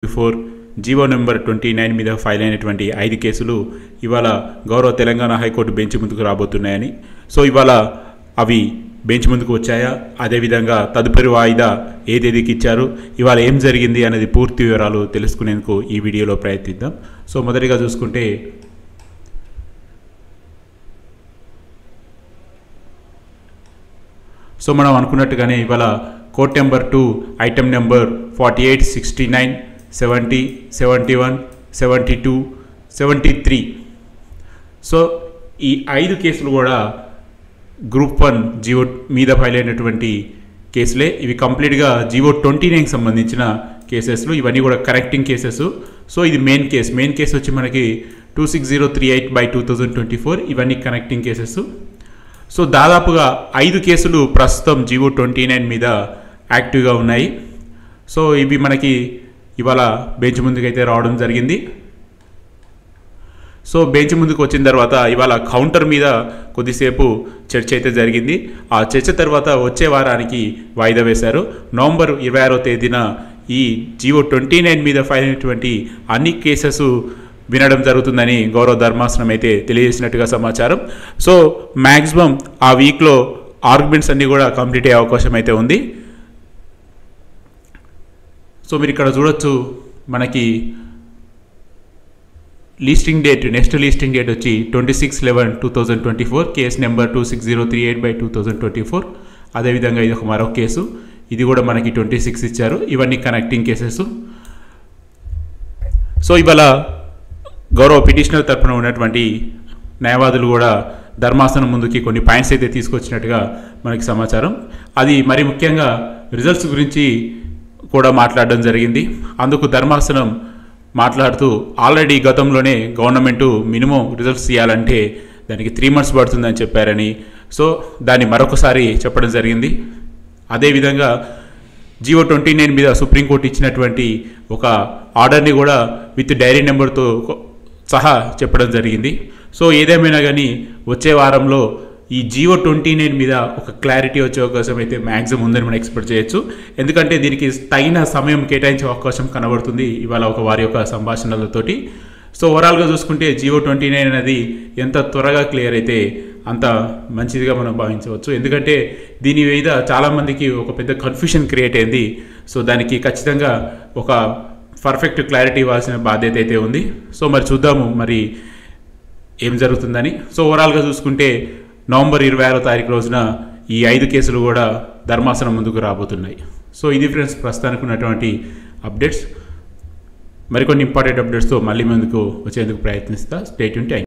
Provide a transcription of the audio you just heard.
Before GO number 29 మీద file అయినటువంటి 5 కేసులు ఇవాళ గౌరవ తెలంగాణ హైకోర్టు బెంచ్ ముందుకు రాబోతున్నాయని. సో ఇవాళ అవి బెంచ్ ముందుకు వచ్చాయా, అదేవిధంగా తదుపరి వాయిదా ఏ తేదీకి ఇచ్చారు, ఇవాళ ఏం జరిగింది అనేది పూర్తి వివరాలు తెలుసుకునేందుకు ఈ వీడియోలో ప్రయత్నిద్దాం. సో మొదటిగా చూసుకుంటే మనం అనుకున్నట్టుగానే ఇవాళ court number 2 item number 48, 69, 70, 71, 72, 73. So ఈ 5 కేసులు కూడా గ్రూప్ 1 జీవో మీద ఫైల్ అయినటువంటి కేసులే. ఇవి కంప్లీట్గా జీవో 29కి సంబంధించిన కేసెస్లు. ఇవన్నీ కూడా కరెక్టింగ్ కేసెస్. సో ఇది మెయిన్ కేసు వచ్చి మనకి 26038/2024. ఇవన్నీ కనెక్టింగ్ కేసెస్. సో దాదాపుగా 5 కేసులు ప్రస్తుతం జీవో 29 మీద యాక్టివ్గా ఉన్నాయి. సో ఇవి మనకి ఇవాళ బెంచ్ ముందుకైతే రావడం జరిగింది. సో బెంచ్ ముందుకు వచ్చిన తర్వాత ఇవాళ కౌంటర్ మీద కొద్దిసేపు చర్చ అయితే జరిగింది. ఆ చర్చ తర్వాత వచ్చే వారానికి వాయిదా వేశారు. నవంబర్ 26వ తేదీన ఈ జీవో 29 మీద ఫైల్ అయినటువంటి అన్ని కేసెస్ వినడం జరుగుతుందని గౌరవ ధర్మాసనం అయితే తెలియజేసినట్టుగా సమాచారం. సో మ్యాక్సిమం ఆ వీక్లో ఆర్గ్యుమెంట్స్ అన్నీ కూడా కంప్లీట్ అయ్యే అవకాశం అయితే ఉంది. సో మీరు ఇక్కడ చూడొచ్చు, మనకి నెక్స్ట్ లీస్టింగ్ డేట్ వచ్చి 26/11/2024, కేసు నెంబర్ 26038/2024. అదేవిధంగా ఇది ఒక మరొక కేసు, ఇది కూడా మనకి 26 ఇచ్చారు. ఇవన్నీ కనెక్టింగ్ కేసెస్. సో ఇవాళ గౌరవ పిటిషనర్ తరఫున ఉన్నటువంటి న్యాయవాదులు కూడా ధర్మాసనం ముందుకి కొన్ని పాయింట్స్ అయితే తీసుకొచ్చినట్టుగా మనకి సమాచారం. అది మరి ముఖ్యంగా రిజల్ట్స్ గురించి కూడా మాట్లాడడం జరిగింది. అందుకు ధర్మాసనం మాట్లాడుతూ ఆల్రెడీ గతంలోనే గవర్నమెంటు మినిమం రిజల్ట్స్ ఇవ్వాలంటే దానికి 3 months పడుతుందని చెప్పారని, సో దాన్ని మరొకసారి చెప్పడం జరిగింది. అదేవిధంగా జీవో 29 మీద సుప్రీంకోర్టు ఇచ్చినటువంటి ఒక ఆర్డర్ని కూడా విత్ డైరీ నెంబర్తో సహా చెప్పడం జరిగింది. సో ఏదేమైనా కానీ వచ్చే వారంలో ఈ జీవో 29 మీద ఒక క్లారిటీ వచ్చే అవకాశం అయితే మ్యాక్సిమం ఉందని మనం ఎక్స్పెక్ట్ చేయొచ్చు. ఎందుకంటే దీనికి తగిన సమయం కేటాయించే అవకాశం కనబడుతుంది ఇవాళ వారి యొక్క సంభాషణలతోటి. సో ఓవరాల్గా చూసుకుంటే జీవో 29 అనేది ఎంత త్వరగా క్లియర్ అయితే అంత మంచిదిగా మనం భావించవచ్చు. ఎందుకంటే దీని మీద చాలామందికి ఒక పెద్ద కన్ఫ్యూషన్ క్రియేట్ అయింది. సో దానికి ఖచ్చితంగా ఒక పర్ఫెక్ట్ క్లారిటీ ఇవ్వాల్సిన బాధ్యత అయితే ఉంది. సో మరి చూద్దాము మరి ఏం జరుగుతుందని. సో ఓవరాల్గా చూసుకుంటే నవంబర్ 26వ తారీఖు రోజున ఈ 5 కేసులు కూడా ధర్మాసనం ముందుకు రాబోతున్నాయి. సో ఇది ఫ్రెండ్స్ ప్రస్తుతానికి ఉన్నటువంటి అప్డేట్స్. మరికొన్ని ఇంపార్టెంట్ అప్డేట్స్తో మళ్ళీ ముందుకు వచ్చేందుకు ప్రయత్నిస్తా. Stay tune.